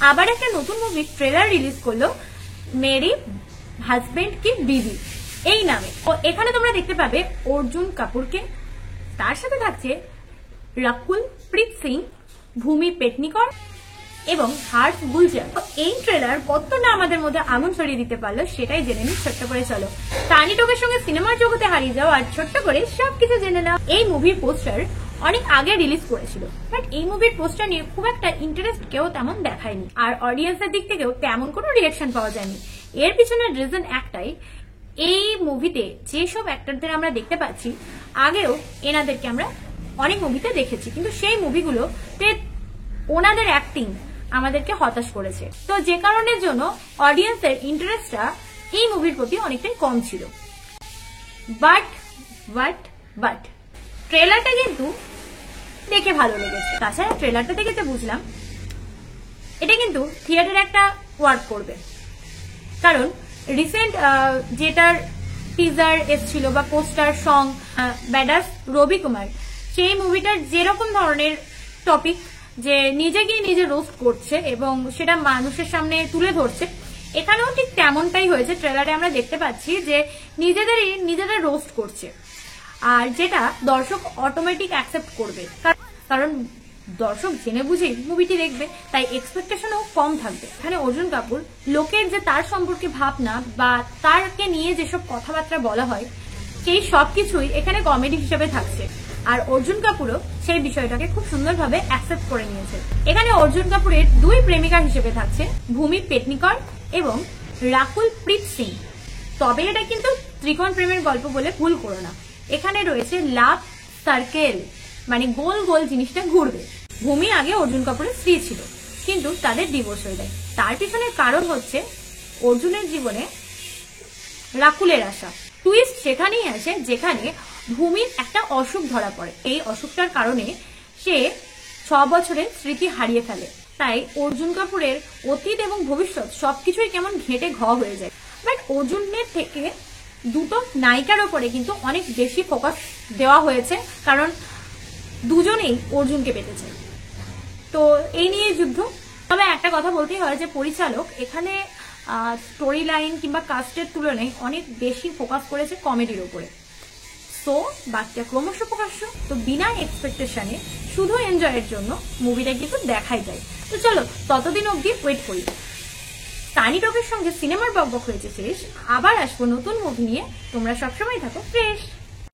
আবার একটা নতুন মুভির ট্রেলার রিলিজ করলো, মেরি হাজবেন্ড কি বিবি এই নামে। ও এখানে তোমরা দেখতে পাবে অর্জুন কাপুরকে, তার সাথে থাকছে রাকুল প্রীত সিং, ভূমি পেটনিকর এবং হার্ষ গুলজার। এই ট্রেলার কতটা আমাদের মধ্যে আগুন ছড়িয়ে দিতে পারলো সেটাই জেনে নিই ছোট্ট করে। চলো তানি টোকের সঙ্গে সিনেমার জগতে হারিয়ে যাও আর ছোট্ট করে সবকিছু জেনে নাও। এই মুভির পোস্টার অনেক আগে রিলিজ করেছিল, বাট এই মুভির পোস্টার নিয়ে খুব একটা ইন্টারেস্ট কেউ তেমন দেখায়নি, আর অডিয়েন্সের দিক থেকেও তেমন কোনো রিয়াকশন পাওয়া যায়নি। এর পিছনে রিজন একটাই, এই মুভিতে যেসব অ্যাক্টরদের আমরা দেখতে পাচ্ছি আগেও এনাদেরকে আমরা অনেক মুভিতে দেখেছি, কিন্তু সেই মুভিগুলোতে ওনাদের অ্যাক্টিং আমাদেরকে হতাশ করেছে। তো যে কারণের জন্য অডিয়েন্সের ইন্টারেস্টটা এই মুভির প্রতি অনেকটাই কম ছিল। বাট ট্রেলারটা কিন্তু দেখে ভালো লেগেছে। তাছাড়া ট্রেলারটা দেখে তো বুঝলাম এটা কিন্তু থিয়েটারে একটা ওয়ার্ক করবে, কারণ রিসেন্ট যেটার টিজার এসছিল বা পোস্টার সং ব্যাডাস রবি কুমার, সেই মুভিটার যেরকম ধরনের টপিক যে নিজেকে নিজে রোস্ট করছে এবং সেটা মানুষের সামনে তুলে ধরছে, এখানেও ঠিক তেমনটাই হয়েছে। ট্রেলারে আমরা দেখতে পাচ্ছি যে নিজেরা রোস্ট করছে, আর যেটা দর্শক অটোমেটিক অ্যাকসেপ্ট করবে, কারণ দর্শক জেনে বুঝে মুভিটি দেখবে, তাই এক্সপেকটেশনও কম থাকবে। এখানে অর্জুন কাপুর লোকের যে তার সম্পর্কে ভাবনা বা তারকে নিয়ে যেসব কথাবার্তা বলা হয় সেই সবকিছুই এখানে কমেডি হিসেবে থাকছে, আর অর্জুন কাপুরও সেই বিষয়টাকে খুব সুন্দরভাবে অ্যাকসেপ্ট করে নিয়েছে। এখানে অর্জুন কাপুরের দুই প্রেমিকা হিসেবে থাকছে ভূমি পেটনিকর এবং রাকুল প্রীত সিং। তবে এটা কিন্তু ত্রিকোণ প্রেমের গল্প বলে ভুল করো না, এখানে রয়েছে লাভ সার্কেল, মানে গোল গোল জিনিসটা ঘুরবে। ভূমি আগে অর্জুন কাপুরের স্ত্রী ছিল, কিন্তু তাদের ডিভোর্স হয়ে যায়। তার পিছনে কারণ হচ্ছে অর্জুনের জীবনে রাকুলের আশা। টুইস্ট সেখানেই আসে যেখানে ভূমির একটা অসুখ ধরা পড়ে, এই অসুখটার কারণে সে 6 বছরের স্মৃতি হারিয়ে ফেলে। তাই অর্জুন কাপুরের অতীত এবং ভবিষ্যৎ সবকিছুই কেমন ঘেঁটে ঘ হয়ে যায়। বাট অর্জুনের থেকে দুটো নায়িকার ওপরে কিন্তু অনেক বেশি ফোকাস দেওয়া হয়েছে, কারণ দুজনেই অর্জুনকে পেতে চায়। তো এই নিয়ে যুদ্ধ। তবে একটা কথা বলতেই হয় যে পরিচালক এখানে স্টোরি লাইন কিংবা কাস্টের তুলনায় অনেক বেশি ফোকাস করেছে কমেডির উপরে। সো বাকিটা ক্রমশ প্রকাশ্য। তো বিনা এক্সপেকটেশনে শুধু এনজয়ের জন্য মুভিটা কিন্তু দেখাই যায়। তো চলো ততদিন অবধি ওয়েট করি। তানি টকের সঙ্গে সিনেমার বকবক হয়েছে শেষ, আবার আসবো নতুন মুভি নিয়ে। তোমরা সবসময় থাকো ফ্রেশ।